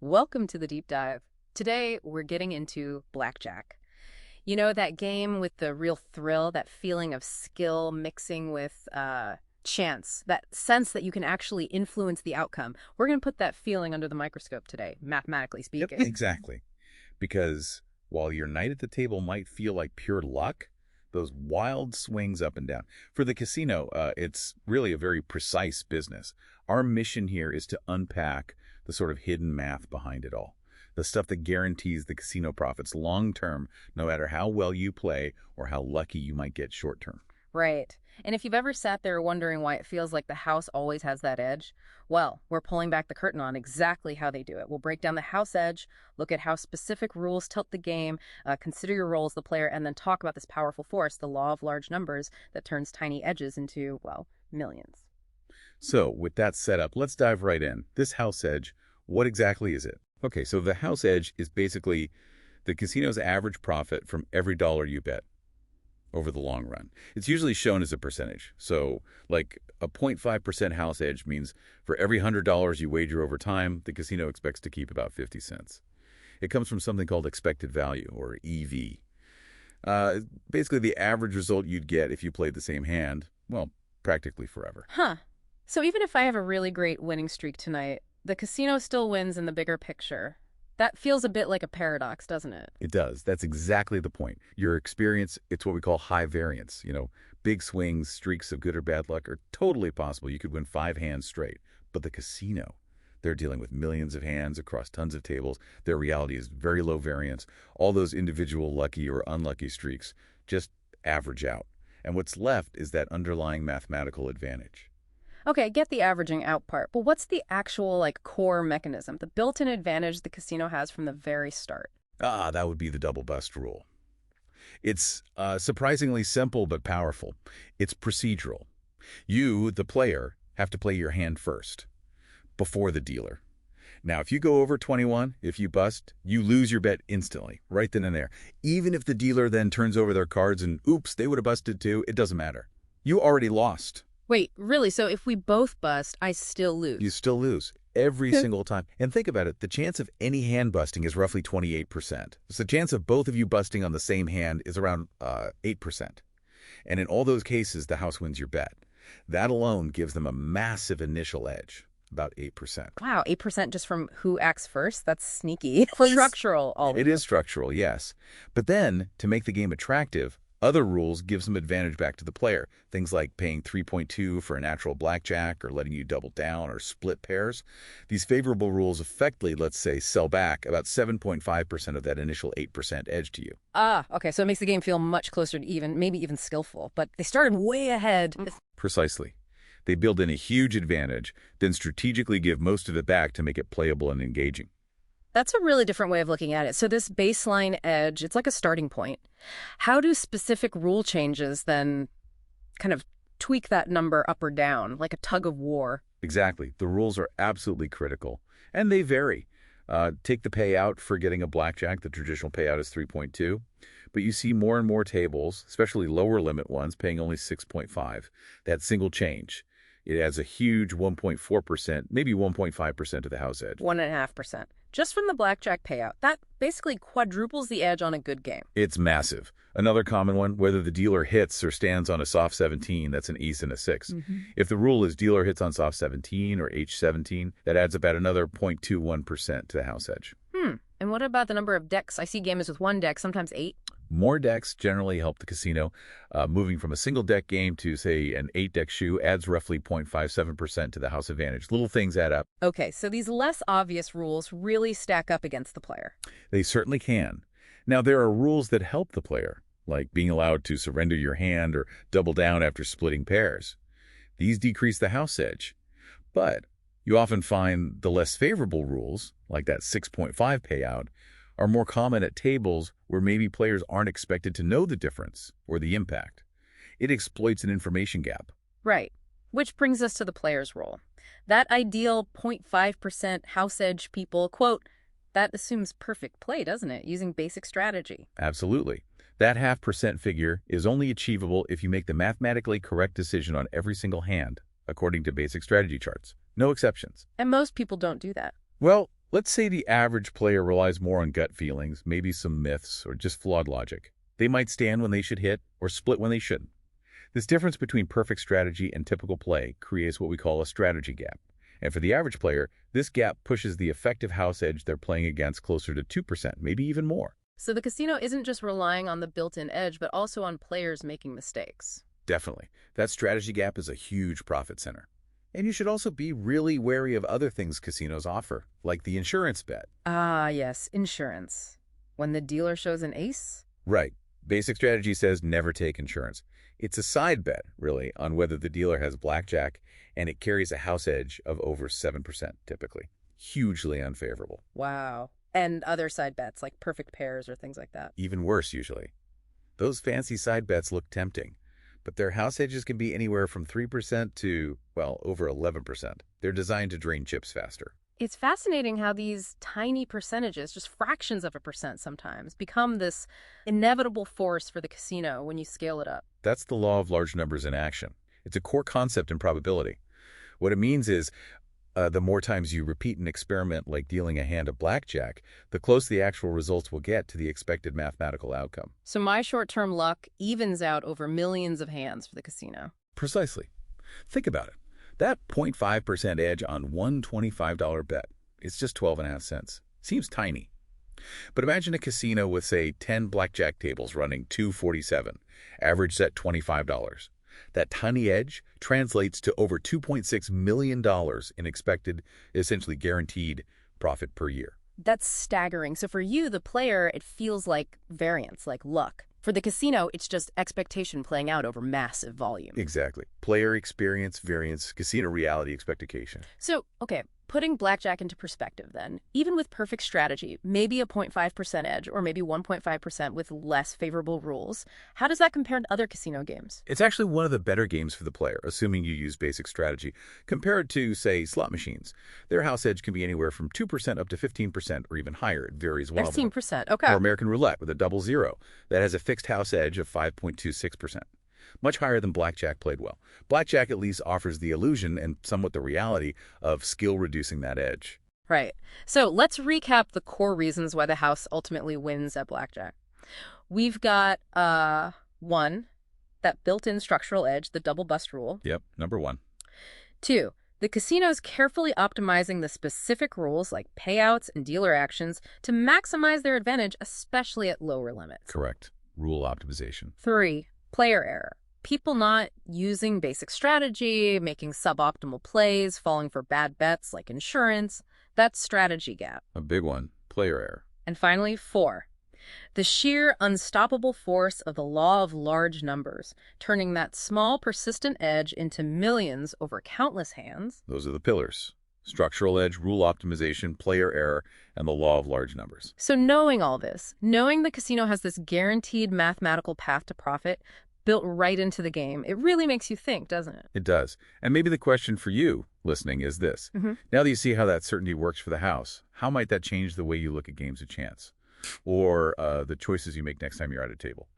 Welcome to the deep dive. Today, we're getting into Blackjack. You know, that game with the real thrill, that feeling of skill mixing with chance, that sense that you can actually influence the outcome. We're going to put that feeling under the microscope today, mathematically Yep, speaking. exactly. Because while your night at the table might feel like pure luck, those wild swings up and down. For the casino, it's really a very precise business. Our mission here is to unpack the sort of hidden math behind it all. The stuff that guarantees the casino profits long term, no matter how well you play or how lucky you might get short term. Right. And if you've ever sat there wondering why it feels like the house always has that edge, well, we're pulling back the curtain on exactly how they do it. We'll break down the house edge, look at how specific rules tilt the game, consider your role as the player, and then talk about this powerful force, the law of large numbers, that turns tiny edges into, well, millions. So, with that set up, let's dive right in. This house edge, what exactly is it? Okay, so the house edge is basically the casino's average profit from every dollar you bet over the long run. It's usually shown as a percentage. So, like a 0.5% house edge means for every $100 you wager over time, the casino expects to keep about 50 cents. It comes from something called expected value, or EV. Basically, the average result you'd get if you played the same hand, well, practically forever. Huh. So even if I have a really great winning streak tonight, the casino still wins in the bigger picture. That feels a bit like a paradox, doesn't it? It does. That's exactly the point. Your experience, it's what we call high variance. Big swings, streaks of good or bad luck are totally possible. You could win 5 hands straight. But the casino, they're dealing with millions of hands across tons of tables. Their reality is very low variance. All those individual lucky or unlucky streaks just average out. And what's left is that underlying mathematical advantage. Okay, I get the averaging out part, but what's the actual, core mechanism, the built-in advantage the casino has from the very start? That would be the double bust rule. It's surprisingly simple but powerful. It's procedural. You, the player, have to play your hand first, before the dealer. Now, if you go over 21, if you bust, you lose your bet instantly, right then and there. Even if the dealer then turns over their cards and, oops, they would have busted too, it doesn't matter. You already lost. Wait, really? So if we both bust, I still lose? You still lose every single time. And think about it, the chance of any hand busting is roughly 28%. So the chance of both of you busting on the same hand is around 8%. And in all those cases, the house wins your bet. That alone gives them a massive initial edge, about 8%. Wow, 8% just from who acts first? That's sneaky. Structural, all of It is structural, yes. But then, to make the game attractive, other rules give some advantage back to the player. Things like paying 3.2 for a natural blackjack or letting you double down or split pairs. These favorable rules effectively, let's say, sell back about 7.5% of that initial 8% edge to you. Okay, so it makes the game feel much closer to even, maybe even skillful, but they started way ahead. Precisely. They build in a huge advantage, then strategically give most of it back to make it playable and engaging. That's a really different way of looking at it. So this baseline edge, it's like a starting point. How do specific rule changes then kind of tweak that number up or down, like a tug of war? Exactly. The rules are absolutely critical, and they vary. Take the payout for getting a blackjack. The traditional payout is 3.2, but you see more and more tables, especially lower limit ones, paying only 6.5. That single change. It adds a huge 1.4%, maybe 1.5% to the house edge. 1.5%. Just from the blackjack payout. That basically quadruples the edge on a good game. It's massive. Another common one, whether the dealer hits or stands on a soft 17, that's an ace and a 6. If the rule is dealer hits on soft 17 or H17, that adds about another 0.21% to the house edge. And what about the number of decks? I see gamers with one deck, sometimes 8. More decks generally help the casino. Moving from a single deck game to, say, an 8-deck shoe adds roughly 0.57% to the house advantage. Little things add up. Okay, so these less obvious rules really stack up against the player. They certainly can. Now, there are rules that help the player, like being allowed to surrender your hand or double down after splitting pairs. These decrease the house edge. But you often find the less favorable rules, like that 6.5 payout, are more common at tables where maybe players aren't expected to know the difference or the impact. It exploits an information gap. Right. Which brings us to the player's role. That ideal 0.5% house edge people, quote, that assumes perfect play, doesn't it, using basic strategy? Absolutely. That 0.5% figure is only achievable if you make the mathematically correct decision on every single hand, according to basic strategy charts. No exceptions. And most people don't do that. Well, Let's say the average player relies more on gut feelings, maybe some myths, or just flawed logic. They might stand when they should hit, or split when they shouldn't. This difference between perfect strategy and typical play creates what we call a strategy gap. And for the average player, this gap pushes the effective house edge they're playing against closer to 2%, maybe even more. So the casino isn't just relying on the built-in edge, but also on players making mistakes. Definitely. That strategy gap is a huge profit center. And you should also be really wary of other things casinos offer, like the insurance bet. Ah, yes, insurance. When the dealer shows an ace? Right. Basic strategy says never take insurance. It's a side bet, really, on whether the dealer has blackjack, and it carries a house edge of over 7%, typically. Hugely unfavorable. Wow. And other side bets, like perfect pairs or things like that. Even worse, usually. Those fancy side bets look tempting, but their house edges can be anywhere from 3% to, well, over 11%. They're designed to drain chips faster. It's fascinating how these tiny percentages, just fractions of a percent sometimes, become this inevitable force for the casino when you scale it up. That's the law of large numbers in action. It's a core concept in probability. What it means is, the more times you repeat an experiment like dealing a hand of blackjack, the closer the actual results will get to the expected mathematical outcome. So my short-term luck evens out over millions of hands for the casino. Precisely. Think about it. That 0.5% edge on one $25 bet, it's just 12.5 cents. Seems tiny. But imagine a casino with, say, 10 blackjack tables running 247, averaged at $25. That tiny edge translates to over $2.6 million in expected, essentially guaranteed, profit per year. That's staggering. So for you, the player, it feels like variance, like luck. For the casino, it's just expectation playing out over massive volume. Exactly. Player experience, variance, casino reality expectation. So, okay, putting blackjack into perspective then, even with perfect strategy, maybe a 0.5% edge or maybe 1.5% with less favorable rules, how does that compare to other casino games? It's actually one of the better games for the player, assuming you use basic strategy, compared to, say, slot machines. Their house edge can be anywhere from 2% up to 15% or even higher. It varies wildly. 15%, okay. Or American roulette with a double zero that has a fixed house edge of 5.26%. Much higher than blackjack played well. Blackjack at least offers the illusion and somewhat the reality of skill reducing that edge. Right. So let's recap the core reasons why the house ultimately wins at blackjack. We've got, one, that built-in structural edge, the double bust rule. Yep, number one. Two, the casino's carefully optimizing the specific rules like payouts and dealer actions to maximize their advantage, especially at lower limits. Correct. Rule optimization. Three, player error. People not using basic strategy, making suboptimal plays, falling for bad bets like insurance. That's strategy gap. A big one. Player error. And finally, four, the sheer unstoppable force of the law of large numbers, turning that small persistent edge into millions over countless hands. Those are the pillars. Structural edge, rule optimization, player error, and the law of large numbers. So knowing all this, knowing the casino has this guaranteed mathematical path to profit built right into the game, it really makes you think, doesn't it? It does. And maybe the question for you listening is this. Now that you see how that certainty works for the house, how might that change the way you look at games of chance? Or the choices you make next time you're at a table?